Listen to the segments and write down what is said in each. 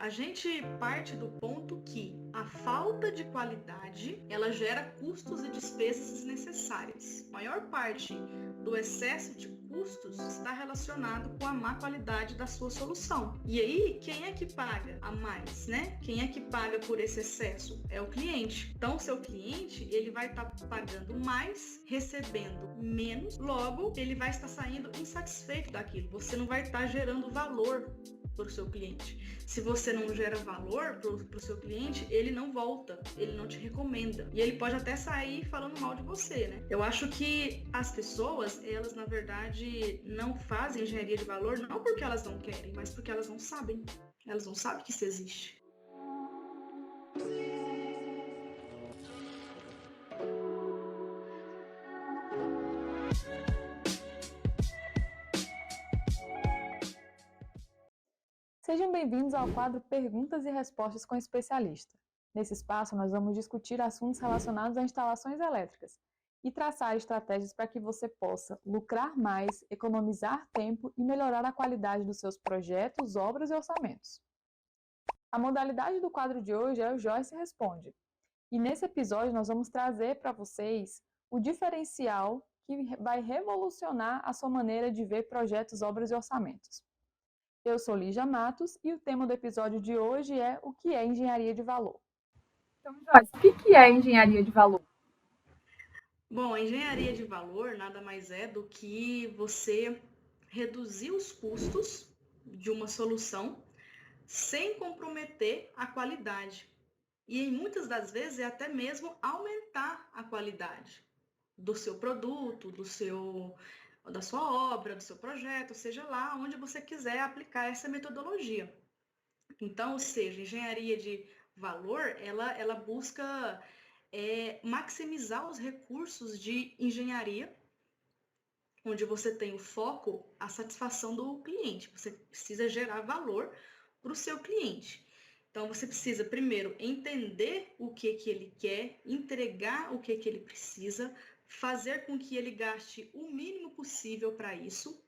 A gente parte do ponto que a falta de qualidade, ela gera custos e despesas desnecessárias. A maior parte do excesso de custos está relacionado com a má qualidade da sua solução. E aí, quem é que paga a mais, né? Quem é que paga por esse excesso? É o cliente. Então, seu cliente, ele vai estar pagando mais, recebendo menos, logo, ele vai estar saindo insatisfeito daquilo. Você não vai estar gerando valor para o seu cliente. Se você não gera valor para o seu cliente, ele não volta, ele não te recomenda. E ele pode até sair falando mal de você, né? Eu acho que as pessoas, elas na verdade não fazem engenharia de valor não porque elas não querem, mas porque elas não sabem. Elas não sabem que isso existe. Sejam bem-vindos ao quadro Perguntas e Respostas com Especialista. Nesse espaço, nós vamos discutir assuntos relacionados a instalações elétricas e traçar estratégias para que você possa lucrar mais, economizar tempo e melhorar a qualidade dos seus projetos, obras e orçamentos. A modalidade do quadro de hoje é o Joyce Responde. E nesse episódio nós vamos trazer para vocês o diferencial que vai revolucionar a sua maneira de ver projetos, obras e orçamentos. Eu sou Lígia Matos e o tema do episódio de hoje é o que é engenharia de valor. Então, Joyce, o que é engenharia de valor? Bom, a engenharia de valor nada mais é do que você reduzir os custos de uma solução sem comprometer a qualidade. E muitas das vezes é até mesmo aumentar a qualidade do seu produto, da sua obra, do seu projeto, seja lá onde você quiser aplicar essa metodologia. Então, ou seja, engenharia de valor, ela busca maximizar os recursos de engenharia, onde você tem o foco, a satisfação do cliente. Você precisa gerar valor para o seu cliente. Então, você precisa, primeiro, entender o que ele quer, entregar o que ele precisa, fazer com que ele gaste o mínimo possível para isso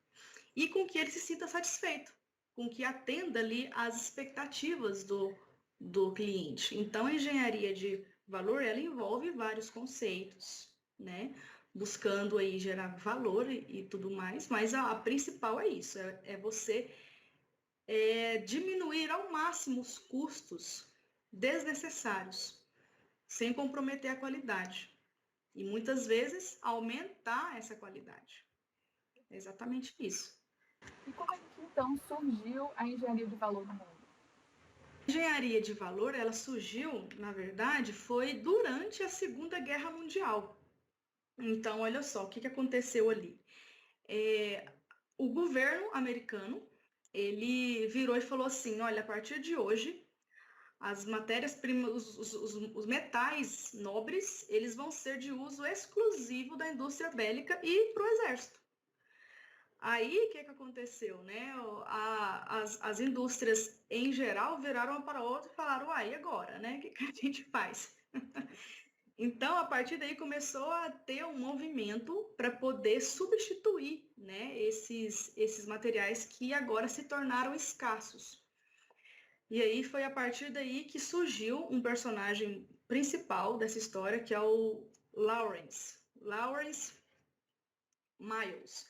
e com que ele se sinta satisfeito, com que atenda ali às expectativas do cliente. Então, a engenharia de valor, ela envolve vários conceitos, né? Buscando aí gerar valor e tudo mais, mas a principal é isso, é você diminuir ao máximo os custos desnecessários, sem comprometer a qualidade. E muitas vezes aumentar essa qualidade. É exatamente isso. E como é que então surgiu a engenharia de valor no mundo? A engenharia de valor, ela surgiu, na verdade, foi durante a Segunda Guerra Mundial. Então, olha só, o que aconteceu ali? O governo americano, ele virou e falou assim, olha, a partir de hoje, as matérias-primas, os metais nobres, eles vão ser de uso exclusivo da indústria bélica e para o exército. Aí, o que aconteceu, né? As indústrias, em geral, viraram para outra e falaram, e agora, né? O que a gente faz? Então, a partir daí, começou a ter um movimento para poder substituir, né, esses materiais que agora se tornaram escassos. E aí foi a partir daí que surgiu um personagem principal dessa história, que é o Lawrence Miles.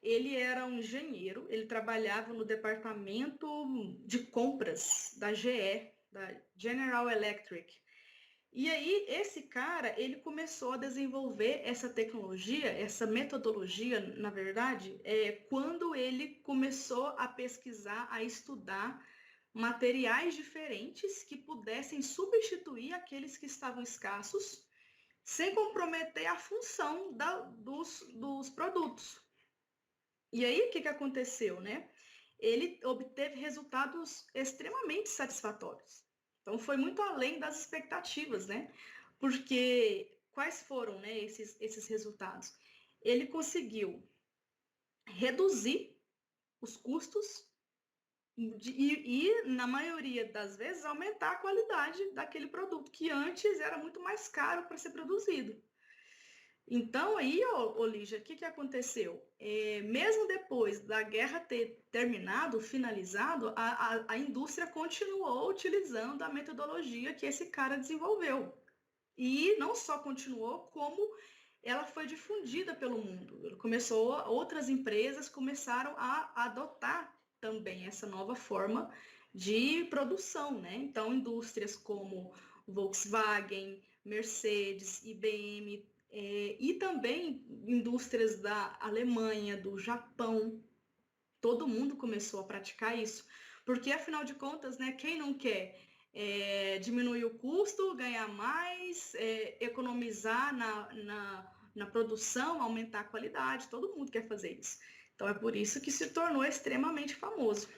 Ele era um engenheiro, ele trabalhava no departamento de compras da GE, da General Electric. E aí, esse cara, ele começou a desenvolver essa tecnologia, essa metodologia, na verdade, quando ele começou a pesquisar, a estudar materiais diferentes que pudessem substituir aqueles que estavam escassos, sem comprometer a função dos produtos. E aí, o que aconteceu, né? Ele obteve resultados extremamente satisfatórios. Então, foi muito além das expectativas, né? Porque quais foram, né, esses resultados? Ele conseguiu reduzir os custos e, na maioria das vezes, aumentar a qualidade daquele produto, que antes era muito mais caro para ser produzido. Então, aí, Lígia, o que aconteceu? Mesmo depois da guerra ter terminado, finalizado, a indústria continuou utilizando a metodologia que esse cara desenvolveu. E não só continuou, como ela foi difundida pelo mundo. Outras empresas começaram a adotar também essa nova forma de produção, né? Então, indústrias como Volkswagen, Mercedes, IBM, e também indústrias da Alemanha, do Japão, todo mundo começou a praticar isso, porque afinal de contas, né, quem não quer diminuir o custo, ganhar mais, economizar na produção, aumentar a qualidade, todo mundo quer fazer isso. Então é por isso que se tornou extremamente famoso.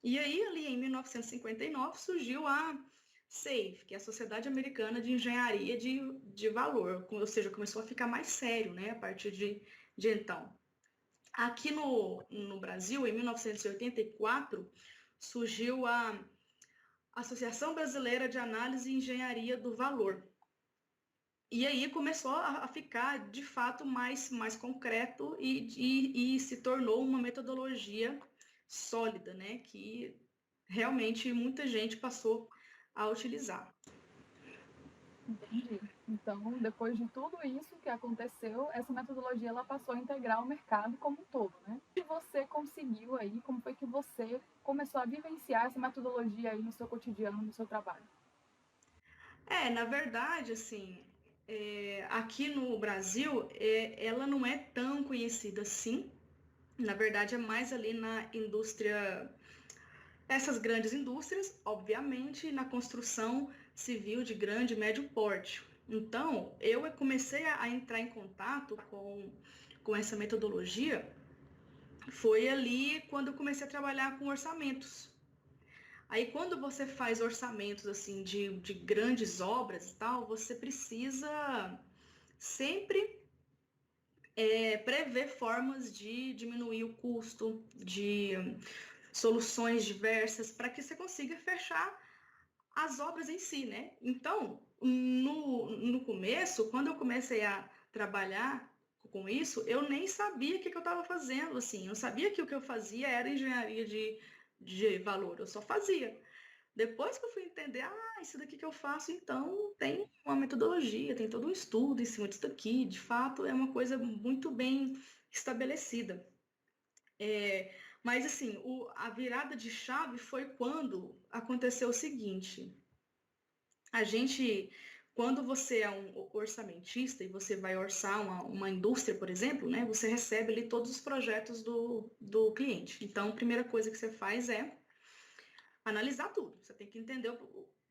E aí, ali em 1959, surgiu a SAFE, que é a Sociedade Americana de Engenharia de Valor, ou seja, começou a ficar mais sério, né, a partir de então. Aqui no Brasil, em 1984, surgiu a Associação Brasileira de Análise e Engenharia do Valor. E aí começou a ficar, de fato, mais concreto e se tornou uma metodologia sólida, né? Que realmente muita gente passou a utilizar. Entendi. Então, depois de tudo isso que aconteceu, essa metodologia ela passou a integrar o mercado como um todo, né? E você conseguiu aí, como foi que você começou a vivenciar essa metodologia aí no seu cotidiano, no seu trabalho? Na verdade, assim, aqui no Brasil, ela não é tão conhecida assim. Na verdade, é mais ali na indústria, essas grandes indústrias, obviamente, na construção civil de grande e médio porte. Então, eu comecei a entrar em contato com essa metodologia, foi ali quando eu comecei a trabalhar com orçamentos. Aí, quando você faz orçamentos assim de grandes obras e tal, você precisa sempre prever formas de diminuir o custo, de soluções diversas, para que você consiga fechar as obras em si, né? Então, no começo, quando eu comecei a trabalhar com isso, eu nem sabia o que eu estava fazendo, assim, eu sabia que o que eu fazia era engenharia de valor, eu só fazia. Depois que eu fui entender, isso daqui que eu faço, então tem uma metodologia, tem todo um estudo em cima disso daqui, de fato é uma coisa muito bem estabelecida. Mas assim, a virada de chave foi quando aconteceu o seguinte, quando você é um orçamentista e você vai orçar uma indústria, por exemplo, né, você recebe ali todos os projetos do cliente. Então, a primeira coisa que você faz é analisar tudo. Você tem que entender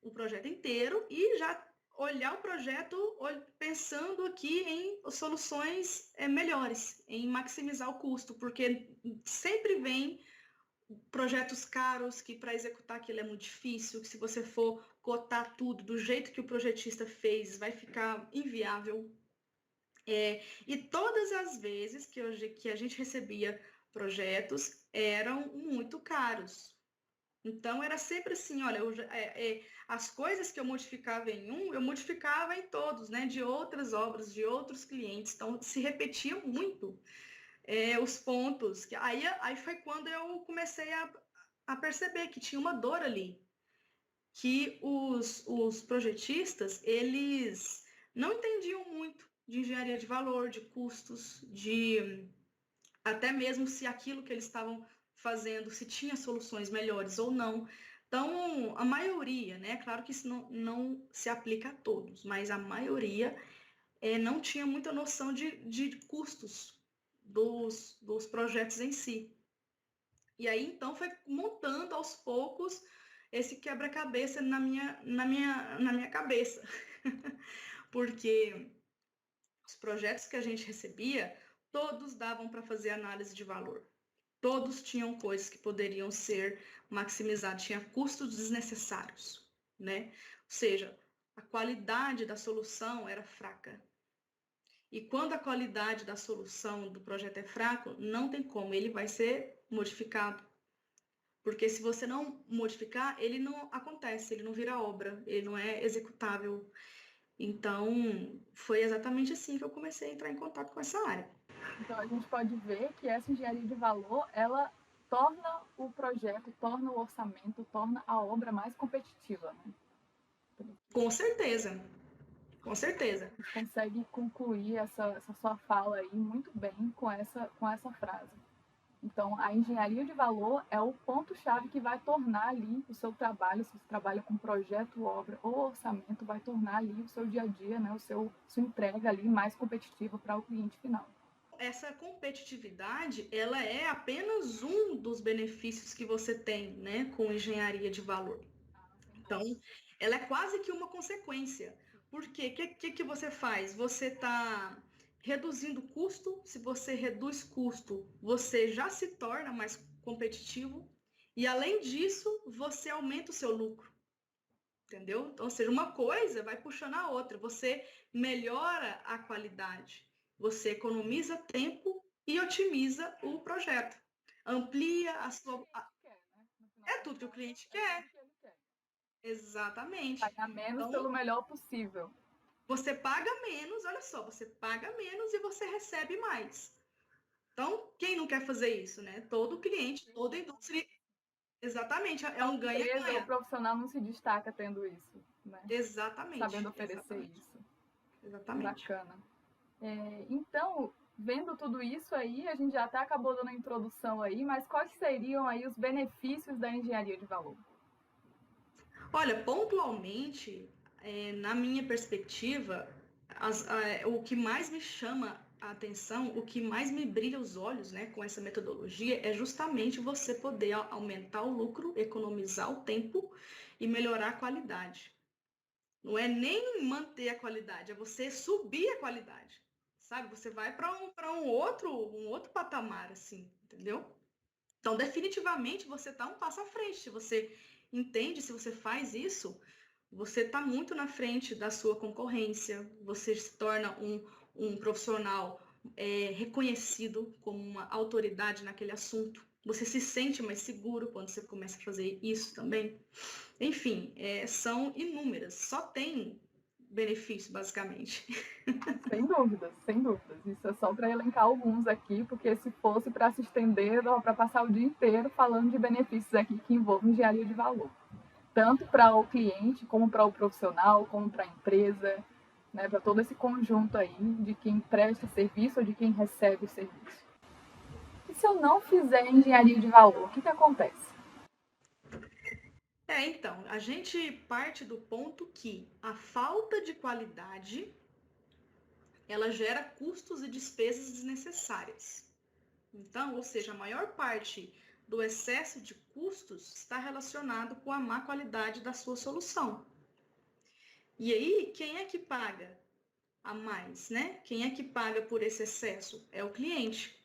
o projeto inteiro e já olhar o projeto pensando aqui em soluções melhores, em maximizar o custo, porque sempre vem projetos caros que para executar aquilo é muito difícil, que se você for cotar tudo do jeito que o projetista fez, vai ficar inviável. E todas as vezes que a gente recebia projetos eram muito caros. Então era sempre assim, olha, as coisas que eu modificava em um, eu modificava em todos, né? De outras obras, de outros clientes. Então se repetia muito os pontos. Aí foi quando eu comecei a perceber que tinha uma dor ali, que os projetistas, eles não entendiam muito de engenharia de valor, de custos, de até mesmo se aquilo que eles estavam fazendo, se tinha soluções melhores ou não. Então, a maioria, né? Claro que isso não se aplica a todos, mas a maioria não tinha muita noção de custos dos projetos em si. E aí, então, foi montando aos poucos esse quebra-cabeça na minha cabeça. Porque os projetos que a gente recebia, todos davam para fazer análise de valor. Todos tinham coisas que poderiam ser maximizadas, tinha custos desnecessários, né? Ou seja, a qualidade da solução era fraca. E quando a qualidade da solução do projeto é fraco, não tem como, ele vai ser modificado. Porque se você não modificar, ele não acontece, ele não vira obra, ele não é executável. Então, foi exatamente assim que eu comecei a entrar em contato com essa área. Então, a gente pode ver que essa engenharia de valor, ela torna o projeto, torna o orçamento, torna a obra mais competitiva, né? Com certeza, com certeza. A gente consegue concluir essa sua fala aí muito bem com essa frase. Então, a engenharia de valor é o ponto-chave que vai tornar ali o seu trabalho, se você trabalha com projeto, obra ou orçamento, vai tornar ali o seu dia a dia, né, sua entrega ali mais competitiva para o cliente final. Essa competitividade, ela é apenas um dos benefícios que você tem, né, com engenharia de valor. Então, ela é quase que uma consequência. Porque o que você faz? Você está reduzindo custo. Se você reduz custo, você já se torna mais competitivo. E, além disso, você aumenta o seu lucro. Entendeu? Então, ou seja, uma coisa vai puxando a outra. Você melhora a qualidade. Você economiza tempo e otimiza o projeto. Amplia a sua. É tudo que o cliente quer. Exatamente. Pagar menos Então, pelo melhor possível. você paga menos, olha só, você paga menos e você recebe mais. Então, quem não quer fazer isso, né? Todo cliente, toda indústria. Exatamente, é um A empresa ou ganha-ganha. profissional não se destaca tendo isso, né? Sabendo Exatamente, oferecer exatamente, isso. exatamente. Bacana. Então, vendo tudo isso aí, a gente já até acabou dando a introdução aí, mas quais seriam aí os benefícios da engenharia de valor? Olha, pontualmente, na minha perspectiva, o que mais me chama a atenção, o que mais me brilha os olhos, né, com essa metodologia, é justamente você poder aumentar o lucro, economizar o tempo e melhorar a qualidade. Não é nem manter a qualidade, é você subir a qualidade, sabe? Você vai para um outro patamar, assim, entendeu? Então, definitivamente, você está um passo à frente. Se você entende, se você faz isso, você está muito na frente da sua concorrência, você se torna um profissional reconhecido como uma autoridade naquele assunto. Você se sente mais seguro quando você começa a fazer isso também. Enfim, são inúmeras, só tem benefício, basicamente. Sem dúvidas, sem dúvidas. Isso é só para elencar alguns aqui, porque se fosse para se estender, para passar o dia inteiro falando de benefícios aqui que envolvem engenharia de valor. Tanto para o cliente, como para o profissional, como para a empresa, né, para todo esse conjunto aí de quem presta serviço ou de quem recebe o serviço. E se eu não fizer engenharia de valor, o que acontece? Então, a gente parte do ponto que a falta de qualidade ela gera custos e despesas desnecessárias. Então, ou seja, a maior parte do excesso de custos está relacionado com a má qualidade da sua solução. E aí, quem é que paga a mais, né? Quem é que paga por esse excesso? É o cliente.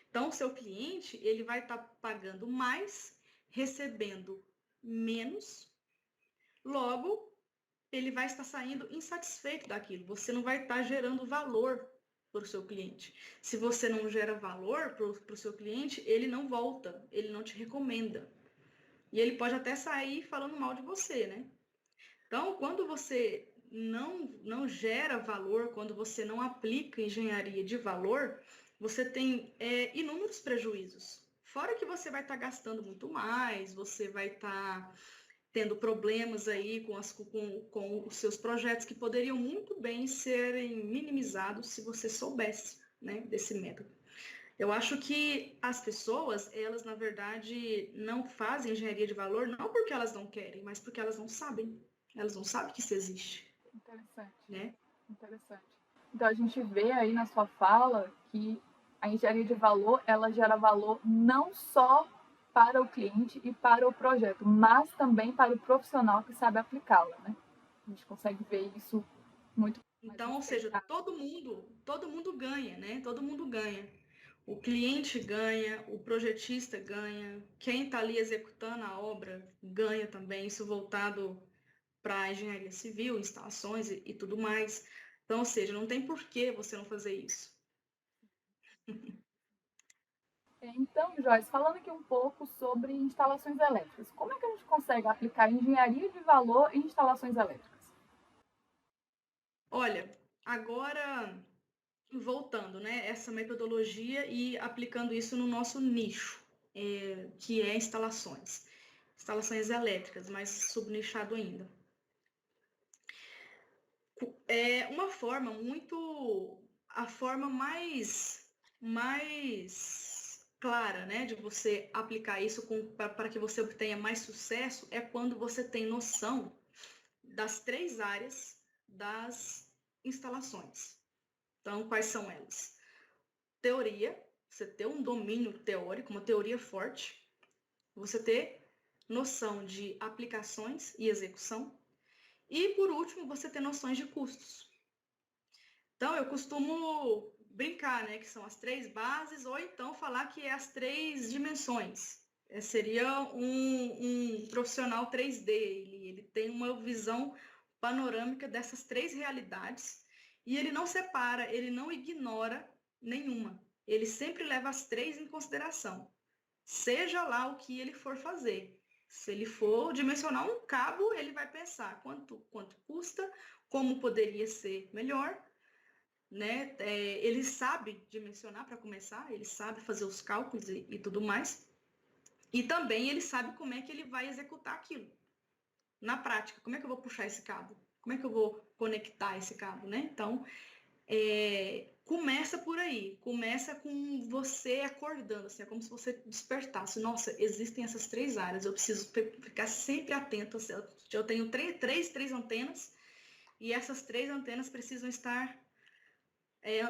Então, o seu cliente, ele vai estar pagando mais, recebendo menos, logo, ele vai estar saindo insatisfeito daquilo. Você não vai estar gerando valor para o seu cliente. Se você não gera valor para o seu cliente, ele não volta, ele não te recomenda. E ele pode até sair falando mal de você, né? Então, quando você não gera valor, quando você não aplica engenharia de valor, você tem inúmeros prejuízos. Fora que você vai estar gastando muito mais, você vai estar tendo problemas aí com os seus projetos que poderiam muito bem serem minimizados se você soubesse, né, desse método. Eu acho que as pessoas, elas na verdade não fazem engenharia de valor não porque elas não querem, mas porque elas não sabem. Elas não sabem que isso existe. Interessante, Né? interessante. Então a gente vê aí na sua fala que a engenharia de valor, ela gera valor não só para o cliente e para o projeto, mas também para o profissional que sabe aplicá-la, né? A gente consegue ver isso muito mais Então, ou seja, respeitado. todo mundo ganha, né? Todo mundo ganha. O cliente ganha, o projetista ganha, quem está ali executando a obra ganha também, isso voltado para a engenharia civil, instalações e tudo mais. Então, ou seja, não tem por que você não fazer isso. Então, Joyce, falando aqui um pouco sobre instalações elétricas, como é que a gente consegue aplicar engenharia de valor em instalações elétricas? Olha, agora voltando, né, essa metodologia e aplicando isso no nosso nicho, que é instalações elétricas, mais subnichado ainda. É uma forma a forma mais clara, né, de você aplicar isso para que você obtenha mais sucesso é quando você tem noção das 3 áreas das instalações. Então, quais são elas? Teoria, você ter um domínio teórico, uma teoria forte, você ter noção de aplicações e execução, e por último, você ter noções de custos. Então, eu costumo brincar, né, que são as 3 bases, ou então falar que é as 3 dimensões. Seria um profissional 3D, ele tem uma visão panorâmica dessas 3 realidades, e ele não separa, ele não ignora nenhuma. Ele sempre leva as 3 em consideração, seja lá o que ele for fazer. Se ele for dimensionar um cabo, ele vai pensar quanto custa, como poderia ser melhor, né? Ele sabe dimensionar para começar, ele sabe fazer os cálculos e tudo mais. E também ele sabe como é que ele vai executar aquilo. Na prática, como é que eu vou puxar esse cabo? Como é que eu vou conectar esse cabo, né? Então, começa por aí. Começa com você acordando, assim, é como se você despertasse. Nossa, existem essas 3 áreas, eu preciso ficar sempre atento. Assim, eu tenho três antenas, e essas 3 antenas precisam estar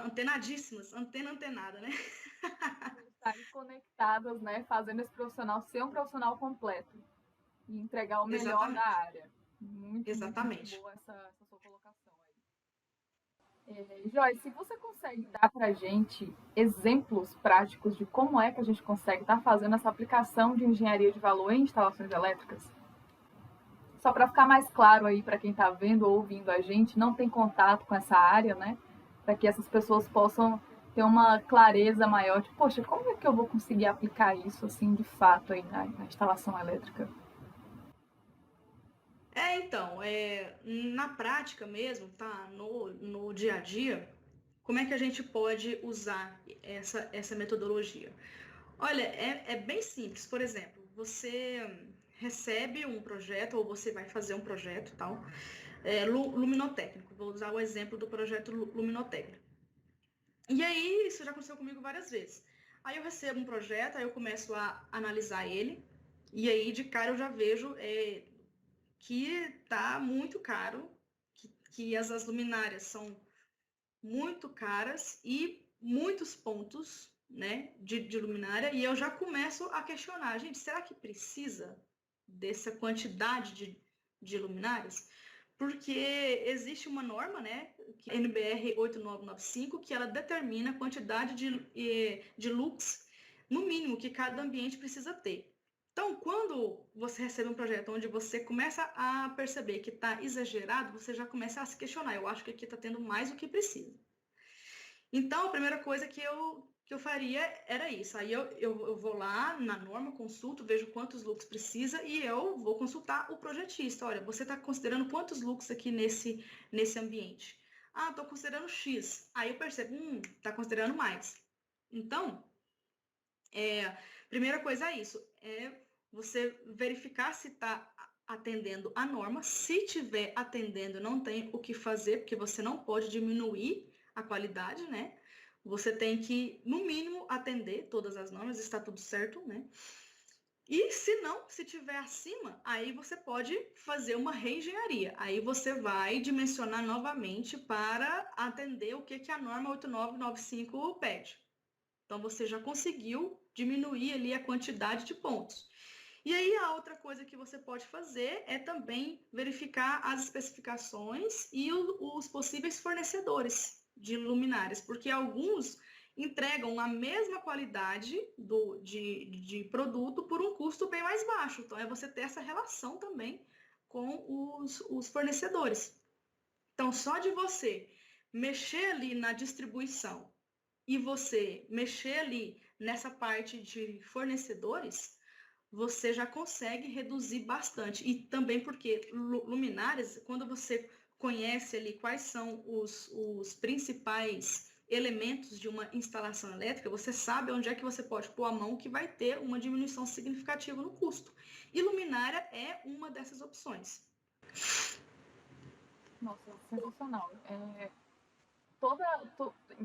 antenadíssimas, antenada, né? Estarem conectadas, né? Fazendo esse profissional ser um profissional completo e entregar o melhor da Exatamente. área. Muito Exatamente. boa essa sua colocação aí. Joyce, se você consegue dar para a gente exemplos práticos de como é que a gente consegue estar fazendo essa aplicação de engenharia de valor em instalações elétricas? Só para ficar mais claro aí para quem está vendo ou ouvindo a gente, não tem contato com essa área, né? Para que essas pessoas possam ter uma clareza maior de, poxa, como é que eu vou conseguir aplicar isso assim de fato aí na instalação elétrica? Então, na prática mesmo, tá? No dia a dia, como é que a gente pode usar essa metodologia? Olha, é bem simples. Por exemplo, você recebe um projeto ou você vai fazer um projeto, tal, luminotécnico. Vou usar o exemplo do projeto luminotécnico. E aí, isso já aconteceu comigo várias vezes. Aí eu recebo um projeto, aí eu começo a analisar ele, e aí de cara eu já vejo que tá muito caro, que as luminárias são muito caras e muitos pontos, né, de luminária, e eu já começo a questionar, gente, será que precisa dessa quantidade de luminárias? Porque existe uma norma, né, que é NBR 8995, que ela determina a quantidade de lux, no mínimo, que cada ambiente precisa ter. Então, quando você recebe um projeto onde você começa a perceber que está exagerado, você já começa a se questionar. Eu acho que aqui está tendo mais do que precisa. Então, a primeira coisa que eu faria era isso. Aí eu vou lá na norma, consulto, vejo quantos lux precisa e eu vou consultar o projetista. Olha, você está considerando quantos lux aqui nesse ambiente? Ah, estou considerando X. Aí eu percebo, está considerando mais. Então, primeira coisa é isso, você verificar se está atendendo a norma. Se tiver atendendo, não tem o que fazer, porque você não pode diminuir a qualidade, né? Você tem que, no mínimo, atender todas as normas, está tudo certo, né? E se não, se tiver acima, aí você pode fazer uma reengenharia. Aí você vai dimensionar novamente para atender o que a norma 8995 pede. Então, você já conseguiu diminuir ali a quantidade de pontos. E aí, a outra coisa que você pode fazer é também verificar as especificações e os possíveis fornecedores de luminárias, porque alguns entregam a mesma qualidade de produto por um custo bem mais baixo. Então, é você ter essa relação também com os fornecedores. Então, só de você mexer ali na distribuição e você mexer ali nessa parte de fornecedores, você já consegue reduzir bastante. E também porque luminárias, quando você conhece ali quais são os principais elementos de uma instalação elétrica, você sabe onde é que você pode pôr a mão que vai ter uma diminuição significativa no custo. E luminária é uma dessas opções. Nossa, sensacional.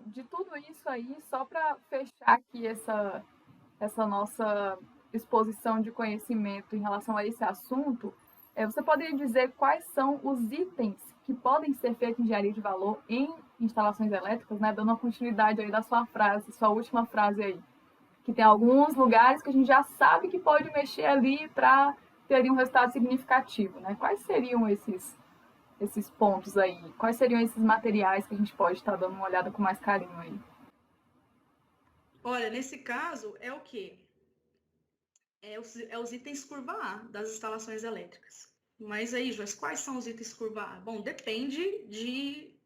De tudo isso aí, só para fechar aqui essa nossa exposição de conhecimento em relação a esse assunto, você poderia dizer quais são os itens que podem ser feitos em engenharia de valor em instalações elétricas, né? Dando uma continuidade aí da sua frase, sua última frase aí, que tem alguns lugares que a gente já sabe que pode mexer ali para ter um resultado significativo, né? Quais seriam esses pontos aí? Quais seriam esses materiais que a gente pode estar dando uma olhada com mais carinho aí? Olha, nesse caso, é o quê? Os itens curva A das instalações elétricas. Mas aí, Joyce, quais são os itens curva A? Bom, depende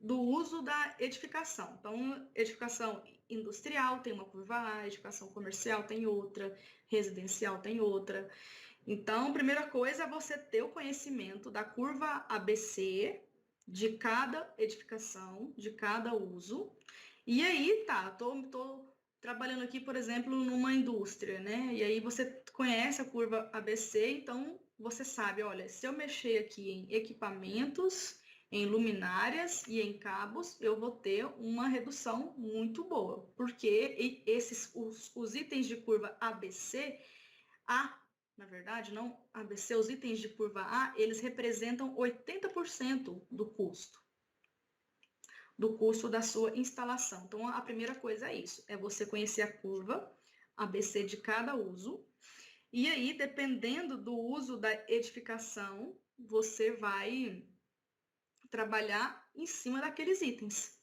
do uso da edificação. Então, edificação industrial tem uma curva A, edificação comercial tem outra, residencial tem outra. Então, primeira coisa é você ter o conhecimento da curva ABC de cada edificação, de cada uso. E aí, tá, tô trabalhando aqui, por exemplo, numa indústria, né? E aí você conhece a curva ABC, então você sabe, olha, se eu mexer aqui em equipamentos, em luminárias e em cabos, eu vou ter uma redução muito boa, porque os itens de curva ABC, na verdade, não ABC, os itens de curva A, eles representam 80% do custo da sua instalação. Então, a primeira coisa é isso, é você conhecer a curva ABC de cada uso, e aí, dependendo do uso da edificação, você vai trabalhar em cima daqueles itens.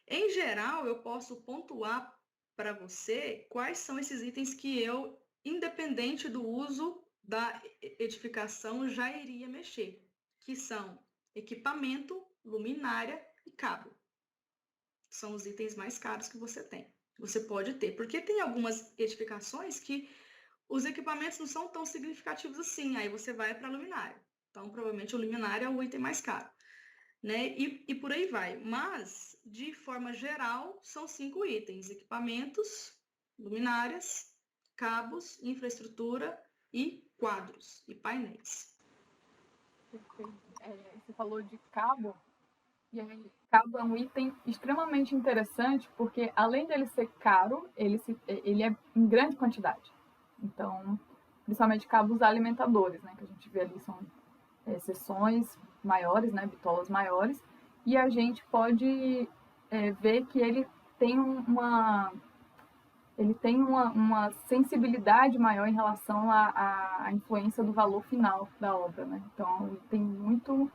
Em geral, eu posso pontuar para você quais são esses itens que eu, independente do uso da edificação, já iria mexer, que são equipamento, luminária e cabo. São os itens mais caros que você tem. Você pode ter, porque tem algumas edificações que os equipamentos não são tão significativos assim, aí você vai para a luminária. Então, provavelmente, a luminária é o item mais caro, né? E por aí vai. Mas, de forma geral, são 5 itens: equipamentos, luminárias, cabos, infraestrutura e quadros e painéis. Perfeito. Você falou de cabo, e aí, cabo é um item extremamente interessante, porque além dele ser caro, ele é em grande quantidade. Então, principalmente cabos alimentadores, né, que a gente vê ali são seções maiores, né, bitolas maiores, e a gente pode ver que ele tem uma sensibilidade maior em relação à influência do valor final da obra, né? Então, tem muito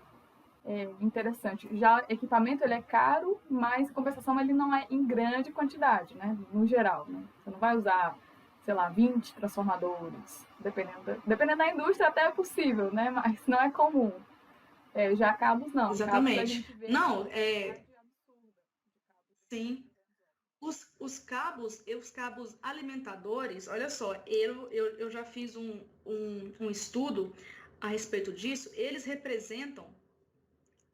interessante. Já equipamento, ele é caro, mas, em compensação, ele não é em grande quantidade, né? No geral, né? Você não vai usar, sei lá, 20 transformadores. Dependendo da indústria, até é possível, né? Mas não é comum. Já cabos, não. Exatamente. Cabos a gente vê não, sim. Os cabos alimentadores, olha só, eu já fiz um estudo a respeito disso, eles representam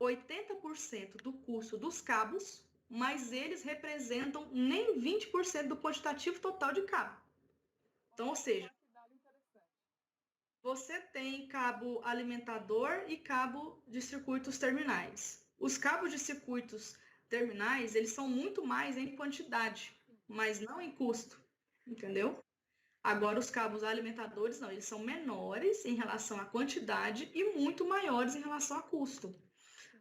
80% do custo dos cabos, mas eles representam nem 20% do quantitativo total de cabo. Então, ou seja, você tem cabo alimentador e cabo de circuitos terminais. Os cabos de circuitos terminais, eles são muito mais em quantidade, mas não em custo, entendeu? Agora, os cabos alimentadores, não, eles são menores em relação à quantidade e muito maiores em relação a custo.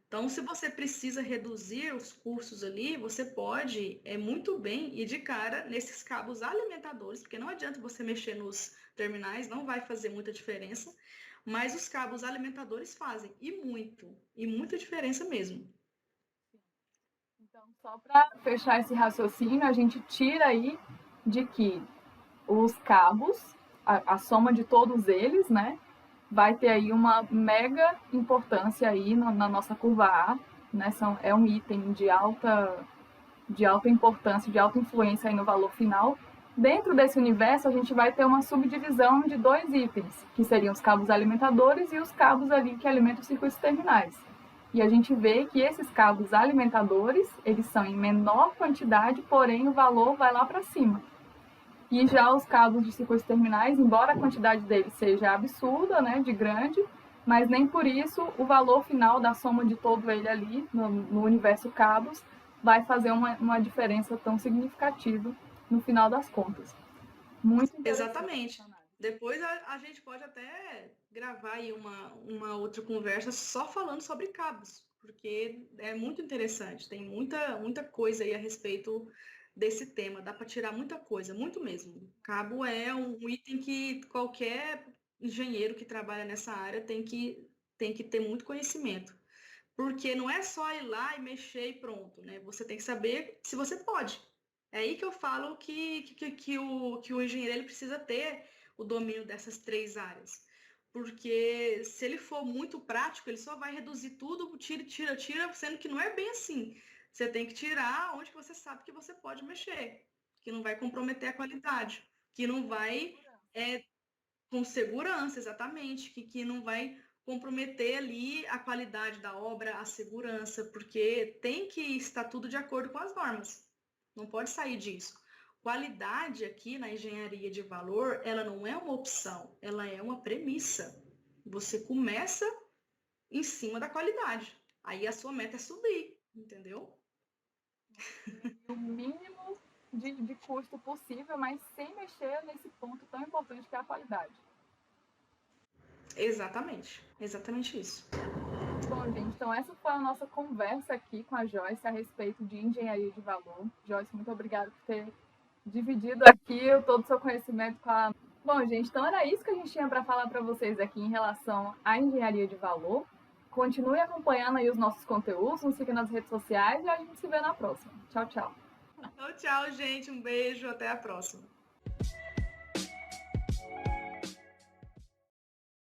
Então, se você precisa reduzir os custos ali, você pode muito bem ir de cara nesses cabos alimentadores, porque não adianta você mexer nos terminais, não vai fazer muita diferença, mas os cabos alimentadores fazem, e muita diferença mesmo. Então, só para fechar esse raciocínio, a gente tira aí de que os cabos, a soma de todos eles, né, vai ter aí uma mega importância aí na nossa curva A, né? É um item de alta importância, de alta influência aí no valor final. Dentro desse universo, a gente vai ter uma subdivisão de 2 itens, que seriam os cabos alimentadores e os cabos ali que alimentam os circuitos terminais. E a gente vê que esses cabos alimentadores, eles são em menor quantidade, porém o valor vai lá para cima. E já os cabos de circuitos terminais, embora a quantidade deles seja absurda, né, de grande, mas nem por isso o valor final da soma de todo ele ali, no universo cabos, vai fazer uma diferença tão significativa no final das contas. Muito interessante. Exatamente. Depois a gente pode até gravar aí uma outra conversa só falando sobre cabos, porque é muito interessante, tem muita coisa aí a respeito desse tema, dá para tirar muita coisa, muito mesmo. Cabo é um item que qualquer engenheiro que trabalha nessa área tem que ter muito conhecimento, porque não é só ir lá e mexer e pronto, né? Você tem que saber se você pode. É aí que eu falo que o engenheiro ele precisa ter o domínio dessas três áreas. Porque se ele for muito prático, ele só vai reduzir tudo, tira, sendo que não é bem assim. Você tem que tirar onde você sabe que você pode mexer, que não vai comprometer a qualidade, que não vai com segurança, exatamente, que não vai comprometer ali a qualidade da obra, a segurança, porque tem que estar tudo de acordo com as normas. Não pode sair disso. Qualidade aqui na engenharia de valor, ela não é uma opção, ela é uma premissa. Você começa em cima da qualidade. Aí a sua meta é subir, entendeu? O mínimo de custo possível, mas sem mexer nesse ponto tão importante que é a qualidade. Exatamente, exatamente isso. Bom, gente, então essa foi a nossa conversa aqui com a Joyce a respeito de engenharia de valor. Joyce, muito obrigada por ter dividido aqui todo o seu conhecimento com a... Bom, gente, então era isso que a gente tinha para falar para vocês aqui em relação à engenharia de valor. Continue acompanhando aí os nossos conteúdos, nos siga nas redes sociais e a gente se vê na próxima. Tchau, tchau. Então, tchau, gente. Um beijo. Até a próxima.